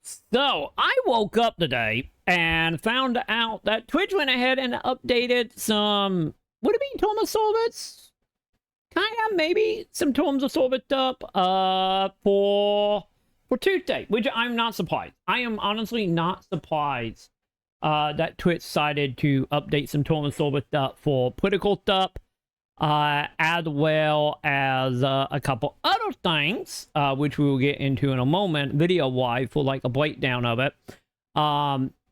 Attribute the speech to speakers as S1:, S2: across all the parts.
S1: So, I woke up today and found out that Twitch went ahead and updated some, would it be Thomas Sorbets? Kind of, maybe some Thomas Sorbet up for Tuesday, which I'm not surprised. I am honestly not surprised that Twitch decided to update some Thomas Sorbet up for political stuff, as well as a couple other things, which we will get into in a moment, video-wise, for like a breakdown of it.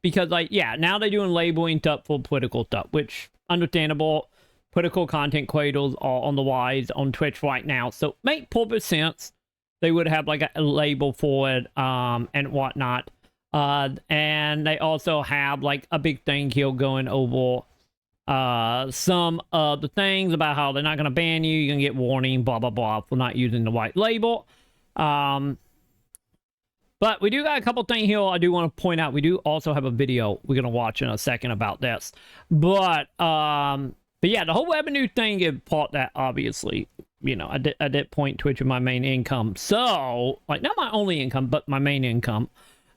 S1: Because, like, yeah, now they're doing labeling stuff for political stuff, which, understandable. Political content creators are on the rise on Twitch right now, so make perfect sense. They would have like a label for it, and whatnot. And they also have like a big thing here going over some of the things about how they're not going to ban you. You're going to get warning, blah, blah, blah, for not using the right label. But we do got a couple things here I do want to point out. We do also have a video we're going to watch in a second about this. But yeah, the whole revenue thing is part that, obviously, you know, I did point Twitch in my main income. So, like, not my only income, but my main income.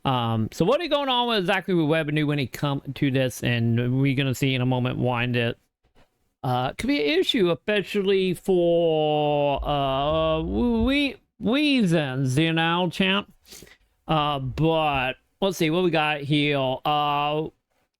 S1: So what is going on with exactly with revenue when it comes to this, and we're going to see in a moment why that could be an issue, especially for reasons, you know, champ. But let's see what we got here.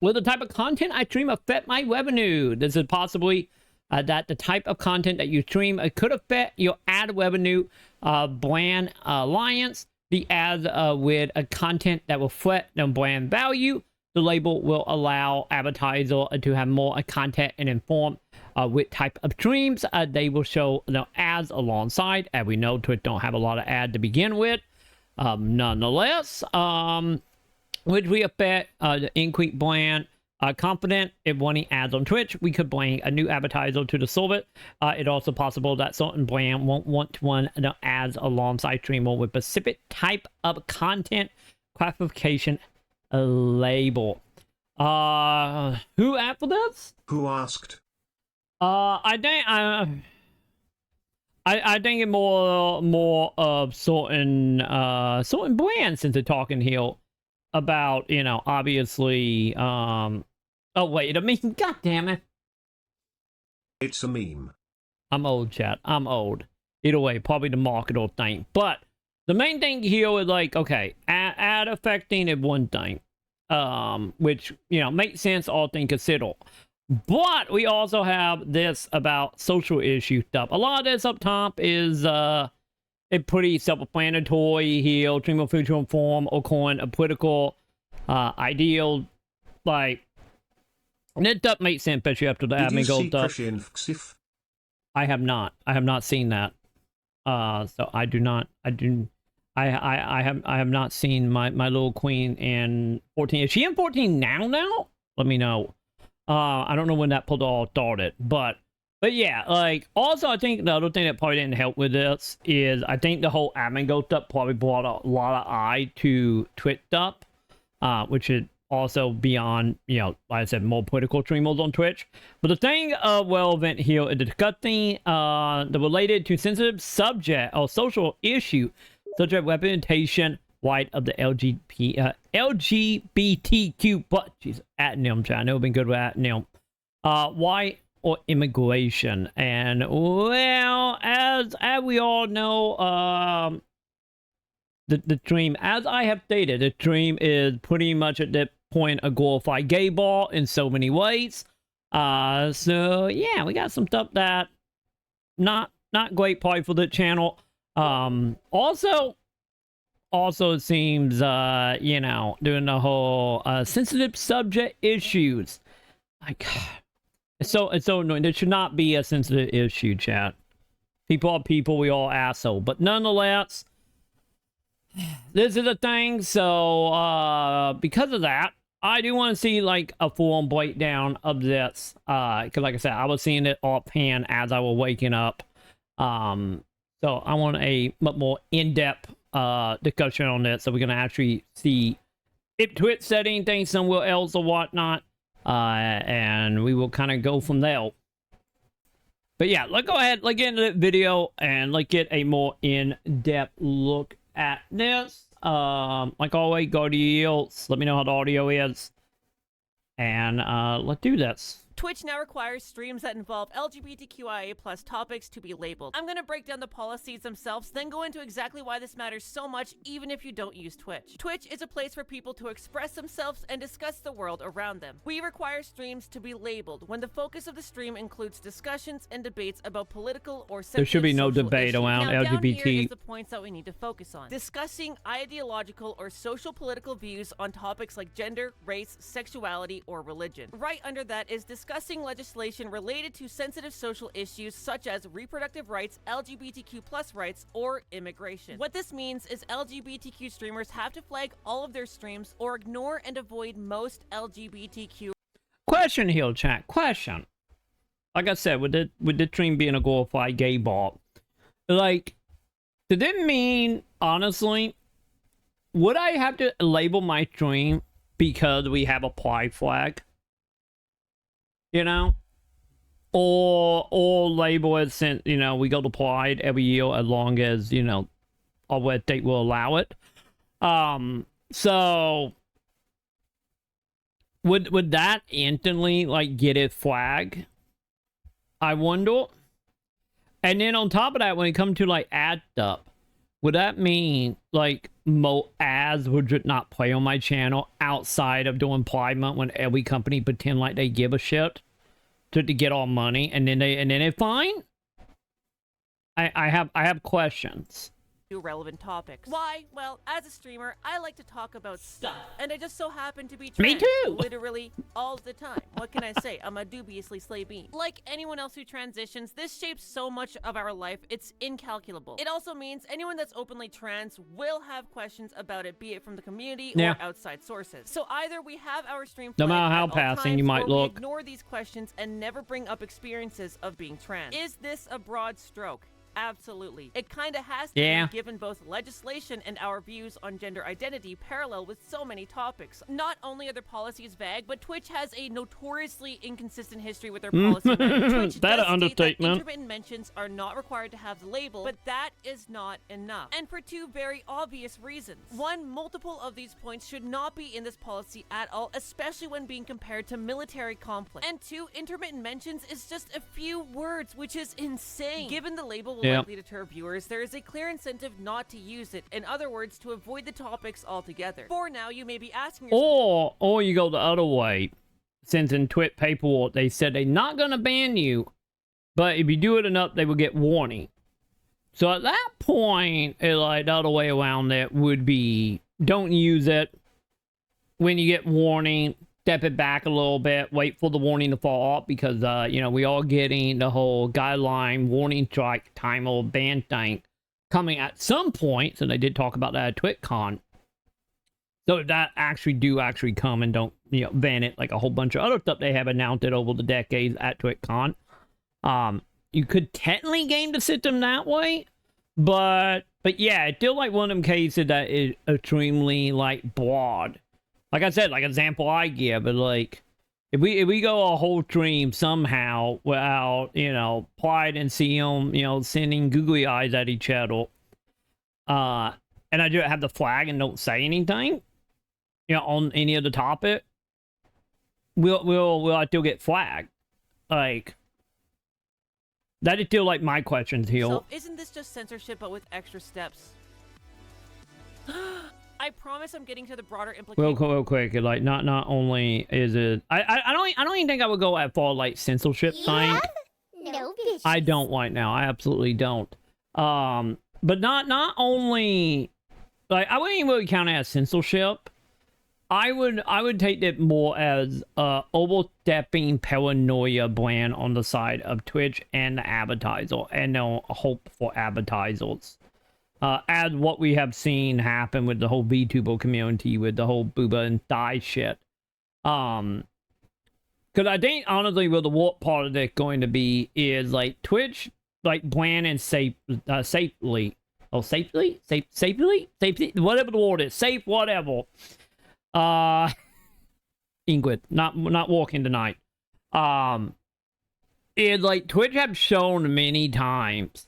S1: Will the type of content I stream affect my revenue? This is possibly that the type of content that you stream could affect your ad revenue. Brand alliance. The ads with a content that will reflect the brand value. The label will allow advertiser to have more content and inform with type of streams. They will show the ads alongside. As we know, Twitch don't have a lot of ad to begin with. Nonetheless, which we affect the increase brand confident if wanting ads on Twitch. We could bring a new advertiser to the service. It's also possible that certain brand won't want to run the ads alongside streamer with specific type of content classification label. Who asked for this?
S2: Who asked?
S1: I think it more of certain brands, since they're talking here about, you know, obviously, oh wait, I mean, god damn it.
S2: It's a meme.
S1: I'm old, chat. I'm old. Either way, probably the marketer thing. But the main thing here is like, okay, ad affecting is one thing, which, you know, makes sense, all things considered. But we also have this about social issue stuff. A lot of this up top is a pretty self-explanatory here. Dream of future inform or coin a political ideal, like, and it does make sense, especially after the admin goes up. I have not seen that. So I have not seen my little queen in 14. Is she in 14 now? Let me know. I don't know when that pulled all started, but yeah, like, also I think the other thing that probably didn't help with this is I think the whole admin go stuff probably brought a lot of eye to Twitch stuff, which is also beyond, you know, like I said, more political streamers on Twitch. But the thing relevant here is discussing the related to sensitive subject or social issue such as representation white of the LGBTQ, but jeez, at NIM, I know I've been good with at NIM. White or immigration, and well, as we all know, the dream, as I have stated, the dream is pretty much at that point a glorified gay bar in so many ways. So yeah, we got some stuff that not great probably for the channel. Also it seems, you know, doing the whole sensitive subject issues. Like, it's so annoying. There should not be a sensitive issue, chat. People are people, we all asshole. But nonetheless, this is a thing. So because of that, I do want to see like a full-on breakdown of this. Because like I said, I was seeing it offhand as I was waking up. So I want a much more in-depth discussion on this, so we're gonna actually see if Twitch said anything somewhere else or whatnot, and we will kind of go from there. But yeah, let's go ahead, let's get into the video and let's get a more in-depth look at this. Like always, go to yields. Let me know how the audio is. And let's do this.
S3: Twitch now requires streams that involve LGBTQIA+ topics to be labeled. I'm gonna break down the policies themselves, then go into exactly why this matters so much even if you don't use Twitch. Twitch is a place for people to express themselves and discuss the world around them. We require streams to be labeled when the focus of the stream includes discussions and debates about political or sensitive
S1: There should be no
S3: social
S1: debate
S3: issues.
S1: around
S3: Now, down here
S1: LGBT.
S3: is the points that we need to focus on. Discussing ideological or social political views on topics like gender, race, sexuality, or religion. Right under that is discussing legislation related to sensitive social issues such as reproductive rights, LGBTQ+ rights, or immigration. What this means is LGBTQ streamers have to flag all of their streams or ignore and avoid most LGBTQ.
S1: Question here, chat. Question. Like I said, with the stream being a glorified gay bar, like, did it mean, honestly, would I have to label my stream because we have a pride flag? You know? Or label it since, you know, we go to pride every year as long as, you know, our website will allow it. So would that instantly, like, get it flagged? I wonder. And then on top of that, when it comes to, like, ad stuff, would that mean, like, ads would not play on my channel outside of doing Pride Month when every company pretend like they give a shit to get all money and then they fine? I have questions.
S3: Relevant topics. Why? Well, as a streamer, I like to talk about stuff, and I just so happen to be trans.
S1: Me too!
S3: Literally all the time. What can I say? I'm a dubiously slay bean. Like anyone else who transitions, this shapes so much of our life, it's incalculable. It also means anyone that's openly trans will have questions about it, be it from the community or outside sources. So either we have our stream
S1: no matter how
S3: at all
S1: passing
S3: times,
S1: you might
S3: or
S1: look,
S3: we ignore these questions and never bring up experiences of being trans. Is this a broad stroke? Absolutely. It kind of has to be, given both legislation and our views on gender identity parallel with so many topics. Not only are their policies vague, but Twitch has a notoriously inconsistent history with their policy. Twitch
S1: that
S3: does
S1: understatement.
S3: state that intermittent mentions are not required to have the label, but that is not enough. And for two very obvious reasons. One, multiple of these points should not be in this policy at all, especially when being compared to military conflict. And two, intermittent mentions is just a few words, which is insane. Given the label will likely deter viewers, there is a clear incentive not to use it. In other words, to avoid the topics altogether. For now, you may be asking yourself,
S1: or you go the other way. Since in Twit paperwork they said they're not gonna ban you, but if you do it enough, they will get warning. So at that point, like the other way around it would be don't use it. When you get warning, step it back a little bit, wait for the warning to fall off, because you know, we are getting the whole guideline warning strike timer ban thing coming at some point, and they did talk about that at TwitCon. So if that actually come and don't, you know, ban it like a whole bunch of other stuff they have announced it over the decades at TwitCon. You could technically game the system that way, but yeah, it's still like one of them cases that is extremely like broad. Like I said, like example I give, but like if we go a whole stream somehow without, you know, Pride and CM, you know, sending googly eyes at each other, and I do have the flag and don't say anything, you know, on any of the topic, will I still get flagged? Like, that is still like my questions here.
S3: So isn't this just censorship but with extra steps? I promise I'm getting to the broader implications.
S1: Real quick, like not only is it, I don't even think I would go as far like censorship thing.
S4: No, bitch.
S1: I don't right now. I absolutely don't. But not only, like, I wouldn't even really count it as censorship. I would take it more as overstepping paranoia brand on the side of Twitch and the advertiser, and no hope for advertisers. As what we have seen happen with the whole VTuber community, with the whole booba and thigh shit. Because I think, honestly, what the worst part of it going to be is, like, Twitch, like, brand and safely, whatever the word is, safe, whatever. Ingrid, not walking tonight. Is, like, Twitch have shown many times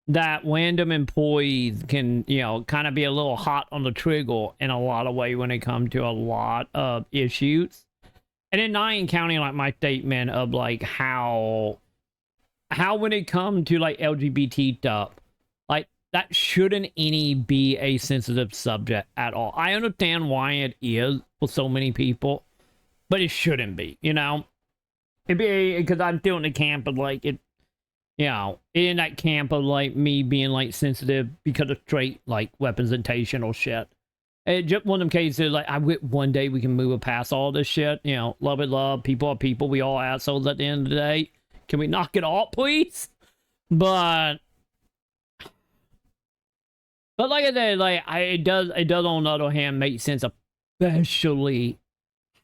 S1: that random employees can, you know, kind of be a little hot on the trigger in a lot of way when it comes to a lot of issues. And then not even counting like my statement of like how when it comes to like LGBT stuff, like that shouldn't any be a sensitive subject at all. I understand why it is for so many people, but it shouldn't be, you know? It'd be because I'm still in the camp of like it, you know, in that camp of like me being like sensitive because of straight like representation or shit. It just one of them cases like I wish one day we can move past all this shit. You know, love is love, people are people, we all assholes at the end of the day. Can we knock it off, please? But like I said, like it does on the other hand make sense, especially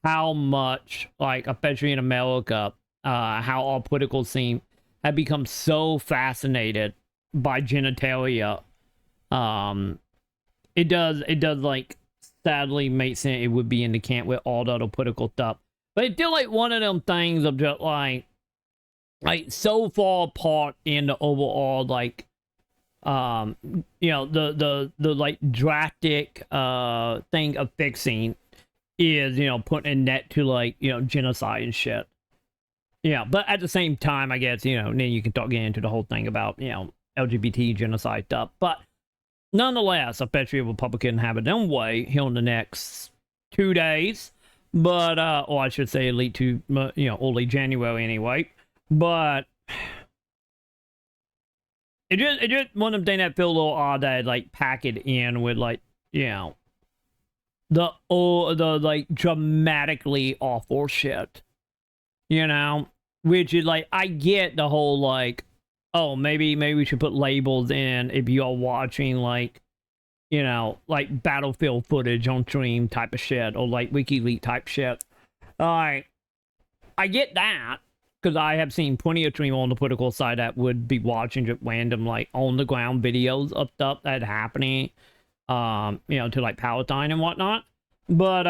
S1: how much like especially in America, how our political scene have become so fascinated by genitalia. It does like sadly make sense it would be in the camp with all the other political stuff. But it's still like one of them things of just like so far apart in the overall like you know, the like drastic thing of fixing is, you know, putting a net to like, you know, genocide and shit. Yeah, but at the same time, I guess, you know, then you can get into the whole thing about, you know, LGBT genocide stuff. But nonetheless, I bet you Republican have it their way here in the next 2 days. But, or I should say late to, you know, early January anyway. But it just one of them things that feel a little odd that like pack it in with like, you know, the like dramatically awful shit. You know, which is like, I get the whole like, oh, maybe we should put labels in if you're watching like, you know, like Battlefield footage on stream type of shit or like WikiLeaks type shit. Alright, I get that because I have seen plenty of stream on the political side that would be watching just random like on the ground videos of stuff that's happening, you know, to like Palestine and whatnot. But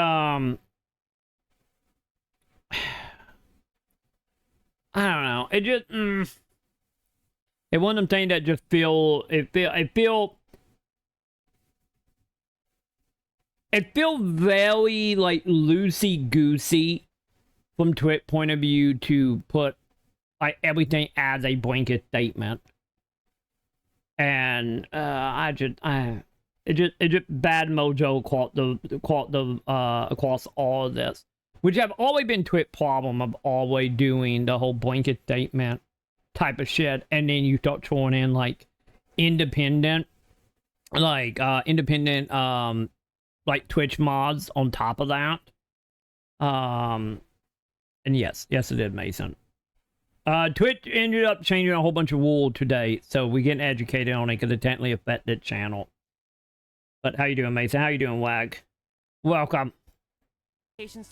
S1: I don't know. It just, it one of them things that just feel very like loosey-goosey from Twitch point of view to put like everything as a blanket statement. And it just bad mojo across all of this. Which have always been Twitch problem of always doing the whole blanket statement type of shit, and then you start throwing in like independent like Twitch mods on top of that. And yes it did, Mason. Twitch ended up changing a whole bunch of rules today, so we're getting educated on it because it technically affected channel. But how you doing, Mason? How you doing, Wag? Welcome.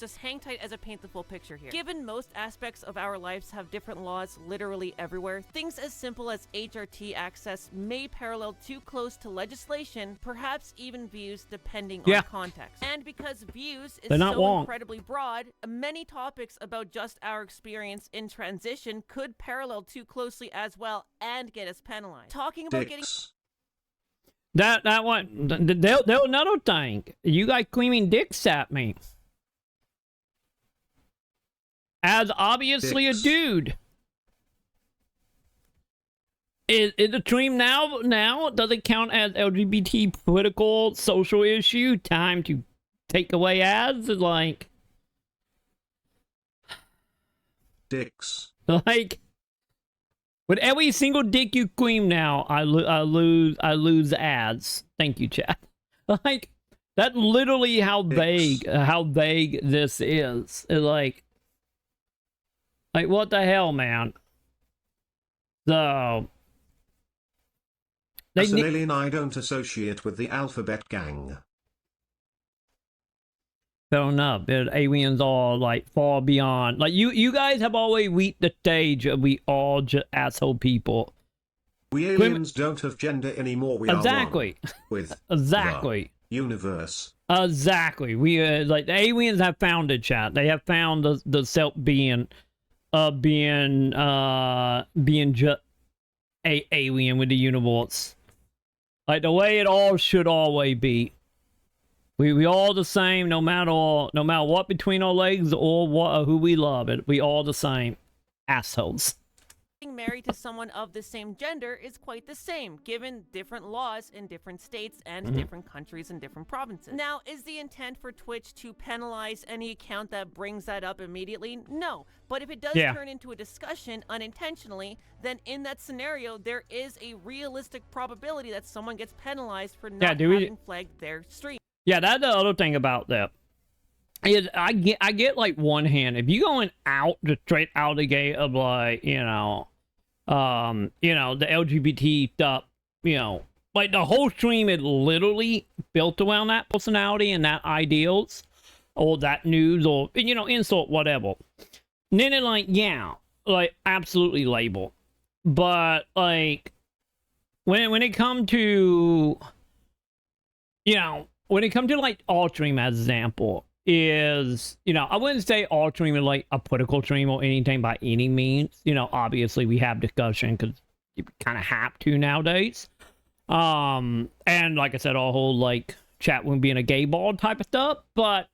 S3: Just hang tight as I paint the full picture here. Given most aspects of our lives have different laws literally everywhere, things as simple as HRT access may parallel too close to legislation, perhaps even views depending on context. And because views is so incredibly broad, many topics about just our experience in transition could parallel too closely as well and get us penalized. Talking about getting...
S1: That one, there another thing. You guys screaming dicks at me. As obviously a dude. Is the stream now? Does it count as LGBT political social issue? Time to take away ads? Like
S2: dicks.
S1: Like with every single dick you scream now, I lose ads. Thank you, chat. Like that's literally how vague this is. It's like, what the hell, man? So...
S2: As an alien, I don't associate with the alphabet gang.
S1: Fair enough. Aliens are, like, far beyond... Like, you guys have always reached the stage of we all just asshole people.
S2: We aliens don't have gender anymore. We are one with the universe.
S1: Exactly. We, like, the aliens have found it, chat. They have found the self-being... being just a alien with the universe. Like the way it all should always be. We all the same, no matter what between our legs or what or who we love. We all the same. Assholes.
S3: Being married to someone of the same gender is quite the same, given different laws in different states and different countries and different provinces. Now, is the intent for Twitch to penalize any account that brings that up immediately? No. But if it does turn into a discussion unintentionally, then in that scenario, there is a realistic probability that someone gets penalized for not having flagged their stream.
S1: Yeah, that's the other thing about that. Is I get like one hand, if you going out just straight out the gate of like, the LGBT stuff, like the whole stream is literally built around that personality and that ideals or that news or insult whatever. And then it like absolutely label. But like when it come to when it comes to like all stream as example, is, I wouldn't say all stream is like a political stream or anything by any means. Obviously we have discussion because you kind of have to nowadays. And like I said, our whole like chat room being a gay ball type of stuff. But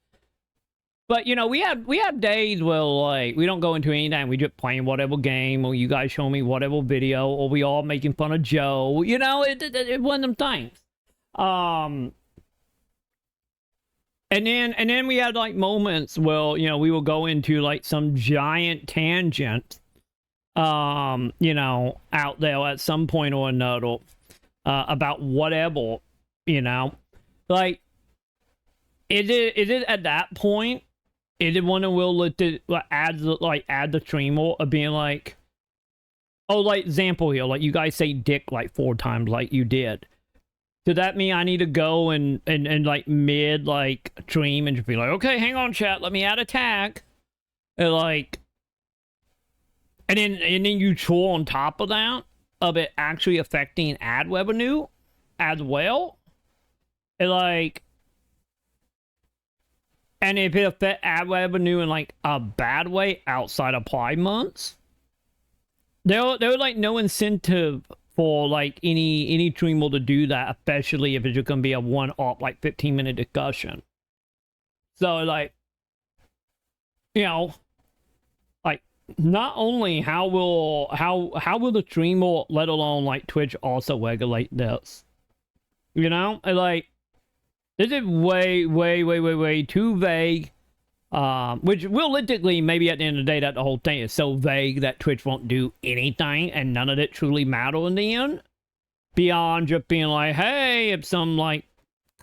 S1: we have days where like we don't go into anything. We just playing whatever game, or you guys show me whatever video, or we all making fun of Joe. It one of them things. And then we had like moments where, we will go into like some giant tangent, out there at some point or another, about whatever, like, is it at that point, is it one of will add the streamer of being like, oh, like example here, like you guys say dick like 4 times like you did. Does that mean I need to go and like mid like stream and just be like, okay, hang on, chat, let me add a tag, and like, and then you throw on top of that of it actually affecting ad revenue as well, and like, and if it affect ad revenue in like a bad way outside of Pride months, there was like no incentive for like any streamer to do that, especially if it's just gonna be a one-off like 15-minute discussion. So like, like not only how will the streamer, let alone like Twitch, also regulate this? And like, this is way too vague. Which realistically, maybe at the end of the day, that the whole thing is so vague that Twitch won't do anything and none of it truly matter in the end. Beyond just being like, hey, if some like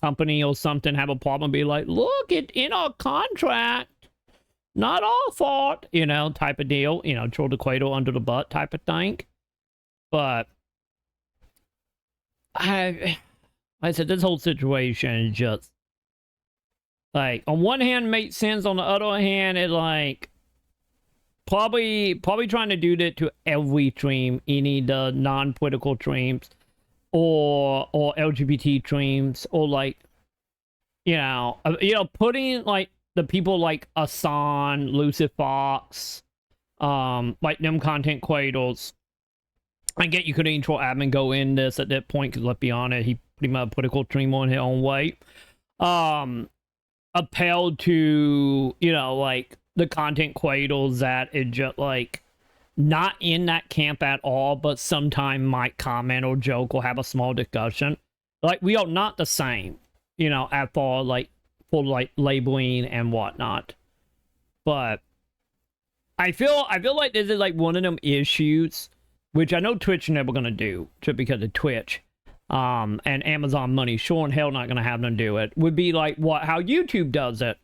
S1: company or something have a problem, be like, look, it's in our contract, not our fault, type of deal, throw the Quato under the butt type of thing. But I said, this whole situation is just, like, on one hand makes sense, on the other hand it like probably trying to do that to every stream, any the non-political streams or LGBT streams, or like putting like the people like Asan, Lucid Fox, like them content creators. I get you could intro admin go in this at that point, because let's be honest, he pretty much a political streamer on his own way. Upheld to, like the content creators that is just like not in that camp at all, but sometime might comment or joke or have a small discussion. Like, we are not the same, at all, like for like labeling and whatnot. But I feel like this is like one of them issues, which I know Twitch never gonna do, just because of Twitch. And Amazon money, sure and hell not gonna have them do it, would be like how YouTube does it,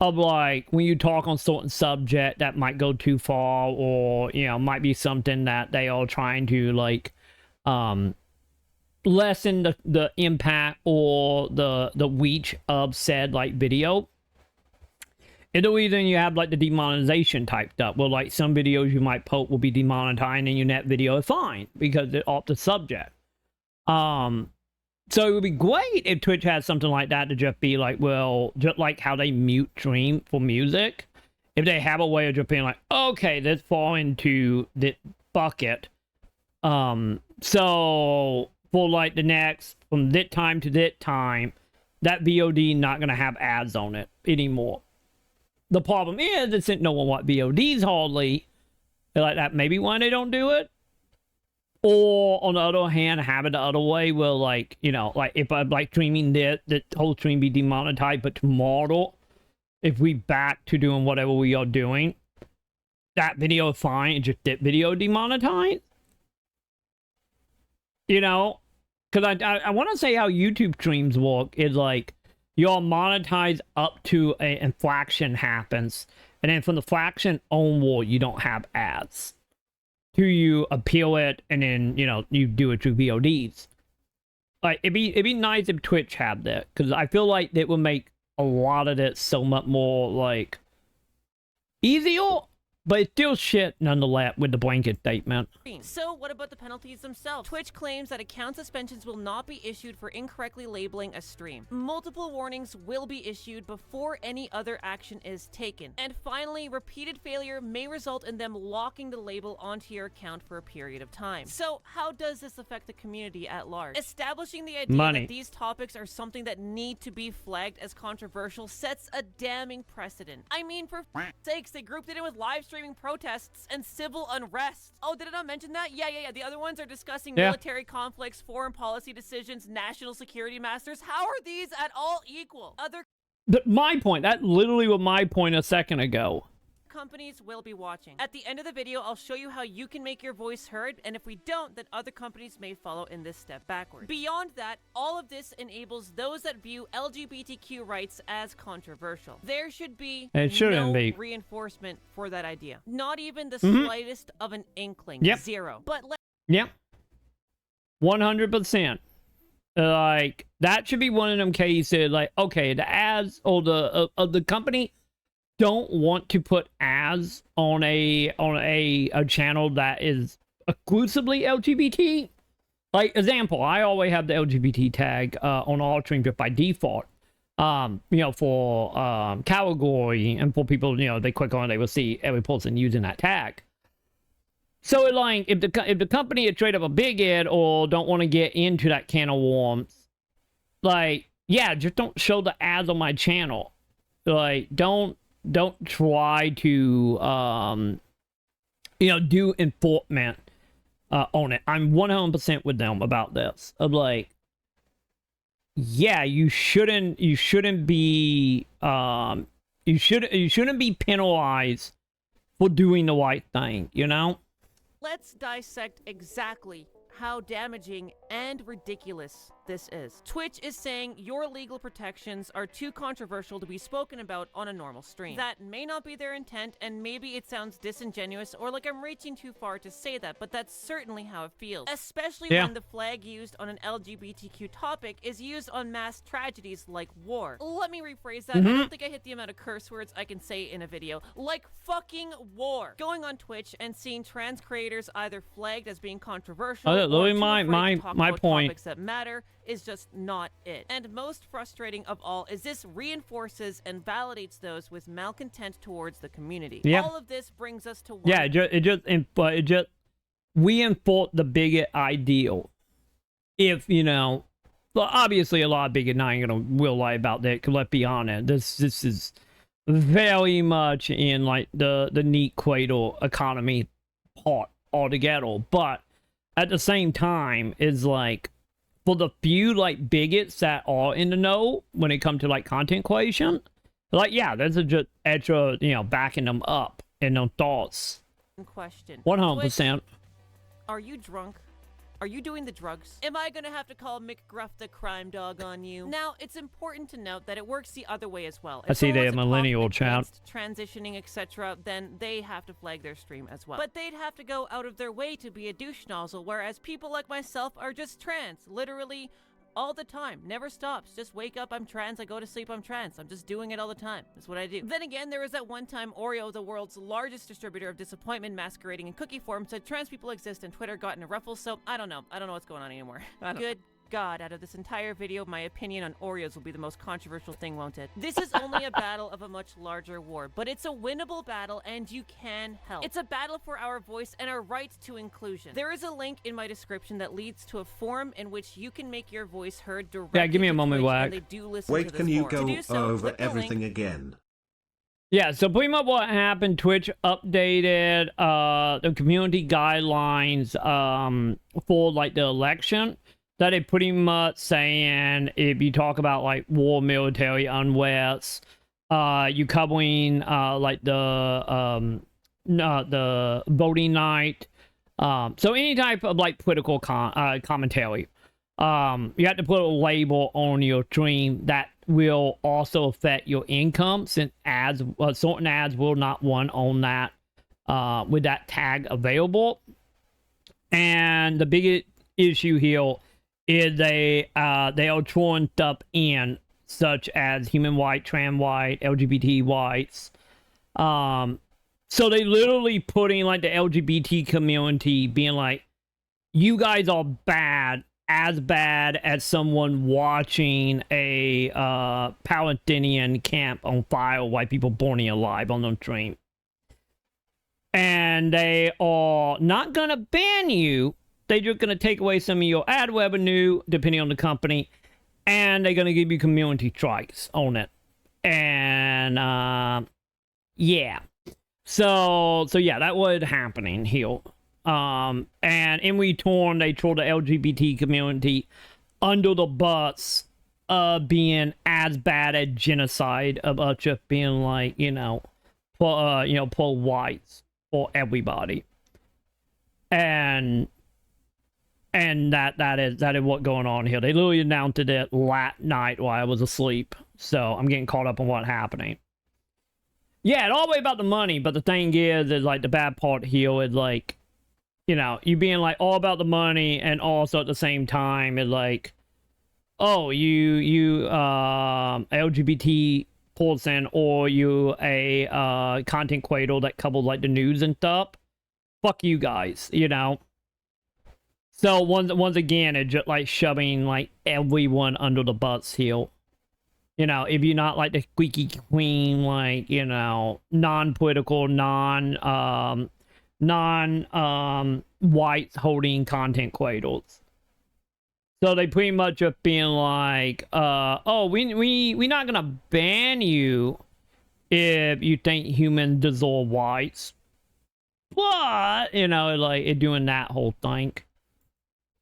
S1: of like when you talk on certain subject that might go too far, or might be something that they are trying to like lessen the impact or the reach of said like video. And the reason you have like the demonetization type stuff, well, like some videos you might post will be demonetized and your net video is fine because it's off the subject. So it would be great if Twitch had something like that to just be like, well, just like how they mute stream for music, if they have a way of just being like, okay, this fall into the bucket, So for like the next, from that time to that time, that VOD not gonna have ads on it anymore. The problem is that since no one wants VODs hardly, like that maybe why they don't do it. Or on the other hand, have it the other way where like, you know, like if I'm like streaming that whole stream be demonetized, but tomorrow, if we back to doing whatever we are doing, that video is fine, and just that video demonetized. You know? Because I want to say how YouTube streams work is like, you're monetized up to an infraction happens, and then from the fraction onward, you don't have ads. To you appeal it, and then, you know, you do it through VODs. Like, it'd be nice if Twitch had that, because I feel like that would make a lot of it so much more, like, easier. But it's still shit, nonetheless, with the blanket statement.
S3: So, what about the penalties themselves? Twitch claims that account suspensions will not be issued for incorrectly labeling a stream. Multiple warnings will be issued before any other action is taken. And finally, repeated failure may result in them locking the label onto your account for a period of time. So, how does this affect the community at large? Establishing the idea that these topics are something that need to be flagged as controversial sets a damning precedent. I mean, for sakes, they grouped it in with live streaming protests and civil unrest. Oh, did I not mention that? Yeah. The other ones are discussing military conflicts, foreign policy decisions, national security masters. How are these at all equal?
S1: My point, that literally was my point a second ago.
S3: Companies will be watching. At the end of the video, I'll show you how you can make your voice heard, and if we don't, then other companies may follow in this step backward. Beyond that, all of this enables those that view LGBTQ rights as controversial. There should be no reinforcement for that idea. Not even the slightest of an inkling. Zero. But
S1: 100%. Like, that should be one of them cases, like, okay, the ads or the company don't want to put ads on a channel that is exclusively LGBT. Like, example, I always have the LGBT tag on all streams just by default. You know, for category, and for people, you know, they click on it, they will see every person using that tag. So, like, if the company is straight up a bigot or don't want to get into that can of worms, like, yeah, just don't show the ads on my channel. Like, don't try to, you know, do enforcement on it. I'm 100% with them about this. Of like, yeah, you shouldn't be, you shouldn't be penalized for doing the right thing, you know?
S3: Let's dissect exactly how damaging and ridiculous this is. Twitch is saying your legal protections are too controversial to be spoken about on a normal stream. That may not be their intent, and maybe it sounds disingenuous or like I'm reaching too far to say that, but that's certainly how it feels. Especially when the flag used on an LGBTQ topic is used on mass tragedies like war. Let me rephrase that. I don't think I hit the amount of curse words I can say in a video. Like fucking war. Going on Twitch and seeing trans creators either flagged as being controversial or
S1: my point.
S3: Topics that matter is just not it. And most frustrating of all is this reinforces and validates those with malcontent towards the community. All of this brings us to one.
S1: It just reinforce the bigot ideal. If, you know, well, obviously a lot of bigot not gonna will lie about that, because let's be honest, this is very much in like the neat cradle economy part altogether. But at the same time, is like, for the few like bigots that are in the know when it comes to like content creation, like, yeah, there's just extra, you know, backing them up in their thoughts.
S3: Question.
S1: 100%.
S3: Are you drunk? Are you doing the drugs? Am I gonna have to call McGruff the crime dog on you? Now, it's important to note that it works the other way as well.
S1: I see they have millennial chat.
S3: Transitioning, etc., then they have to flag their stream as well. But they'd have to go out of their way to be a douche nozzle, whereas people like myself are just trans. Literally, all the time. Never stops. Just wake up, I'm trans. I go to sleep, I'm trans. I'm just doing it all the time. That's what I do. Then again, there was that one time Oreo, the world's largest distributor of disappointment masquerading in cookie form, said trans people exist and Twitter got in a ruffle, so I don't know. I don't know what's going on anymore. Good God, out of this entire video, my opinion on Oreos will be the most controversial thing, won't it? This is only a battle of a much larger war, but it's a winnable battle and you can help. It's a battle for our voice and our right to inclusion. There is a link in my description that leads to a forum in which you can make your voice heard directly.
S1: Yeah, give me a moment, Wack.
S2: Wait, can you go over everything again?
S1: Yeah, so pretty much what happened, Twitch updated the community guidelines for like the election. That they pretty much saying if you talk about like war, military unrest, you covering like the voting night, so any type of like political commentary, you have to put a label on your stream that will also affect your income, since ads, certain ads will not run on that with that tag available. And the biggest issue here is they are throwing stuff in such as human white, trans white, LGBT whites. So they literally putting like the LGBT community being like, you guys are bad, as bad as someone watching a Palestinian camp on fire, white people burning alive on the stream. And they are not gonna ban you. They're just going to take away some of your ad revenue, depending on the company, and they're going to give you community strikes on it. And, yeah. So yeah, that was happening here. And in return, they throw the LGBT community under the bus of being as bad as genocide, of just being like, pro-whites for everybody. And that is what's going on here. They literally announced it last night while I was asleep. So I'm getting caught up on what's happening. Yeah, it's all the way about the money, but the thing is like the bad part here is like, you being like all about the money, and also at the same time it's like, oh, you LGBT person, or you a content creator that covers like the news and stuff. Fuck you guys, So once again, it's just like shoving like everyone under the bus here. If you're not like the squeaky clean, like, non-political, whites holding content creators. So they pretty much just being like, oh, we're not gonna ban you if you think humans deserve whites. But, like it doing that whole thing.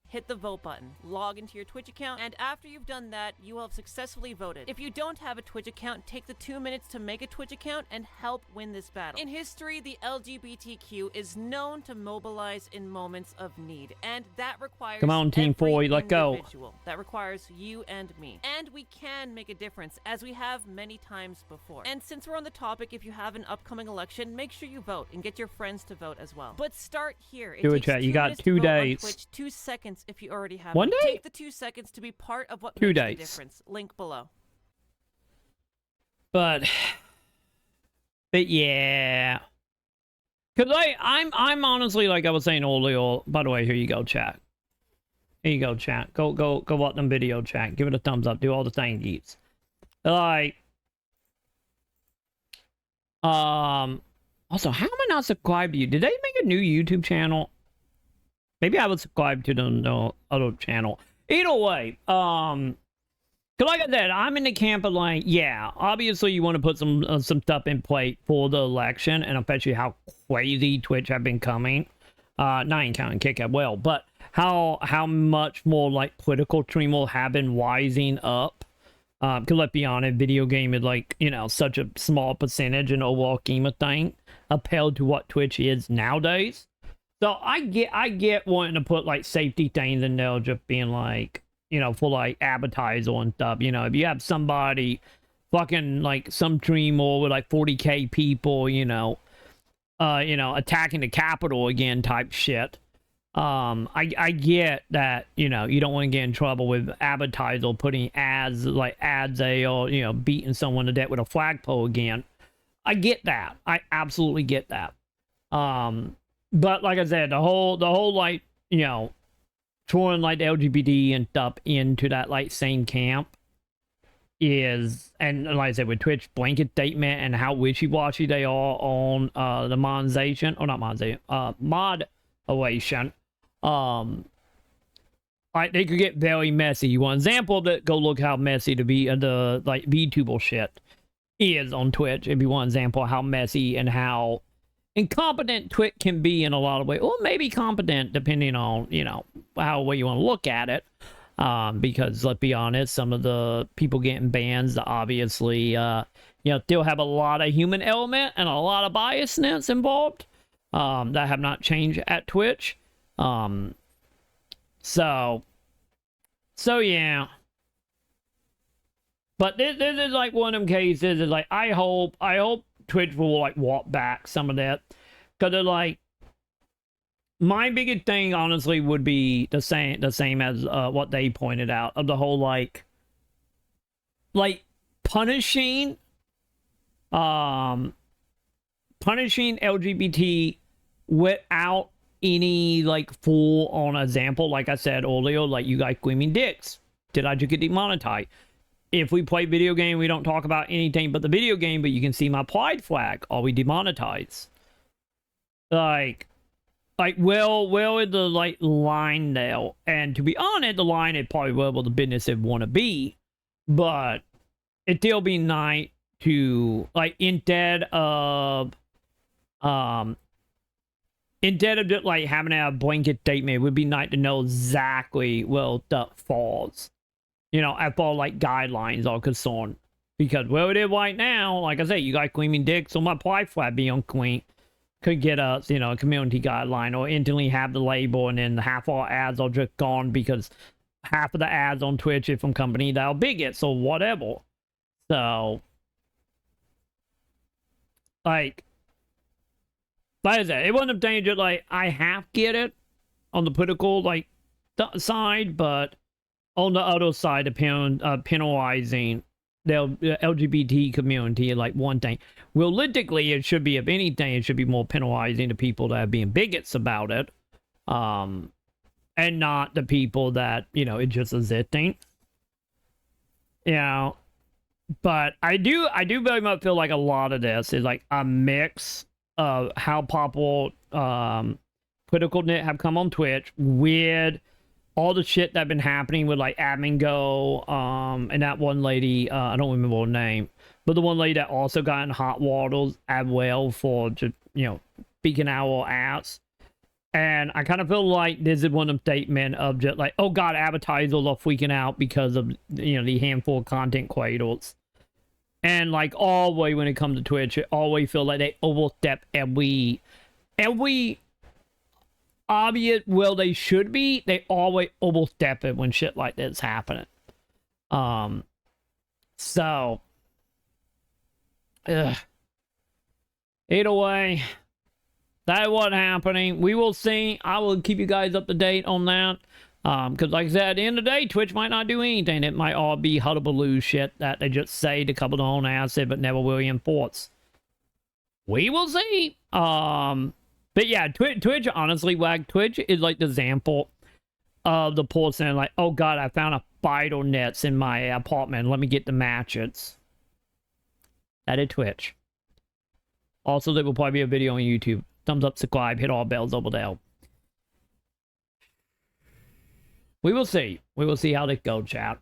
S3: Hit the vote button, log into your Twitch account, and after you've done that, you will have successfully voted. If you don't have a Twitch account, take the 2 minutes to make a Twitch account and help win this battle. In history, the LGBTQ is known to mobilize in moments of need, and that requires
S1: Come on, Team 4, let go.
S3: That requires you and me. And we can make a difference, as we have many times before. And since we're on the topic, if you have an upcoming election, make sure you vote and get your friends to vote as well. But start here.
S1: Do it, chat. You got 2 days.
S3: Twitch, 2 seconds if you already have
S1: 1 day.
S3: Take the 2 seconds to be part of what
S1: 2
S3: makes
S1: days.
S3: the difference. Link below.
S1: But yeah, because I'm honestly, like I was saying earlier. By the way, here you go, chat. Here you go, chat. Go watch them video, chat. Give it a thumbs up. Do all the thangies. Like, also, how am I not subscribed to you? Did they make a new YouTube channel? Maybe I would subscribe to the other channel. Either way, cause like I said, I'm in the camp of like, yeah, obviously you want to put some stuff in play for the election, and especially how crazy Twitch have been coming. Not even counting Kick as well, but how much more like political streamers have been rising up. Cause let's be honest, video game is like, such a small percentage in overall scheme of thing, compared to what Twitch is nowadays. So I get wanting to put like safety things in there, just being like, for like advertiser and stuff. If you have somebody fucking like some streamer with like 40K people, attacking the Capitol again type shit. I get that, you don't want to get in trouble with advertiser putting ads or, beating someone to death with a flagpole again. I get that. I absolutely get that. But like I said, the whole like, throwing like LGBT and stuff into that like same camp is, and like I said with Twitch, blanket statement and how wishy-washy they are on the monetization, or not monetization, moderation. Like they could get very messy. One example that go look how messy the like VTuber shit is on Twitch. It'd be one example of how messy and how incompetent Twitch can be in a lot of ways, or maybe competent depending on, you know, how way you want to look at it. Because let's be honest, some of the people getting bans obviously, you know, still have a lot of human element and a lot of biasness involved, that have not changed at Twitch. So yeah. But this is like one of them cases. Is like I hope Twitch will like walk back some of that, because they're like, my biggest thing honestly would be the same as what they pointed out of the whole like punishing LGBT without any like full on example. Like I said earlier, like you guys screaming dicks, did I just get demonetized? If we play video game, we don't talk about anything but the video game, but you can see my pride flag, are we demonetized? Like where is the like line now? And to be honest, the line is probably where the business would want to be, but it still be nice to like instead of just like having a blanket statement, it would be nice to know exactly where the falls, you know, as far like guidelines are concerned. Because where it is right now, like I say, you guys claiming dicks on my pride flag being queen could get us, you know, a community guideline, or instantly have the label, and then half our ads are just gone because half of the ads on Twitch are from companies that are bigots or whatever. So, like I said, it wasn't a danger. Like I half get it on the political like side, but on the other side, penalizing the LGBT community, like one thing. Realistically, it should be, if anything, it should be more penalizing the people that are being bigots about it, and not the people that, you know, it's just existing. You know, but I do very much feel like a lot of this is like a mix of how popular political net have come on Twitch with all the shit that been happening with like Admin Go, and that one lady, I don't remember her name, but the one lady that also got in hot waters as well for just, you know, speaking our ass. And I kind of feel like this is one of them statements of just like, oh god, advertisers are freaking out because of, you know, the handful of content creators. And like always when it comes to Twitch, I always feel like they overstep every obvious, well, they should be, they always overstep it when shit like this is happening. So either way, that's what's happening. We will see. I will keep you guys up to date on that, because like I said, at the end of the day, Twitch might not do anything. It might all be hullabaloo shit that they just say to cover their own asset but never will enforce. We will see. But yeah, Twitch, honestly, Twitch is like the example of the person like, oh god, I found a spider nets in my apartment. Let me get the matches. That is Twitch. Also, there will probably be a video on YouTube. Thumbs up, subscribe, hit all bells over there. We will see. We will see how this goes, chat.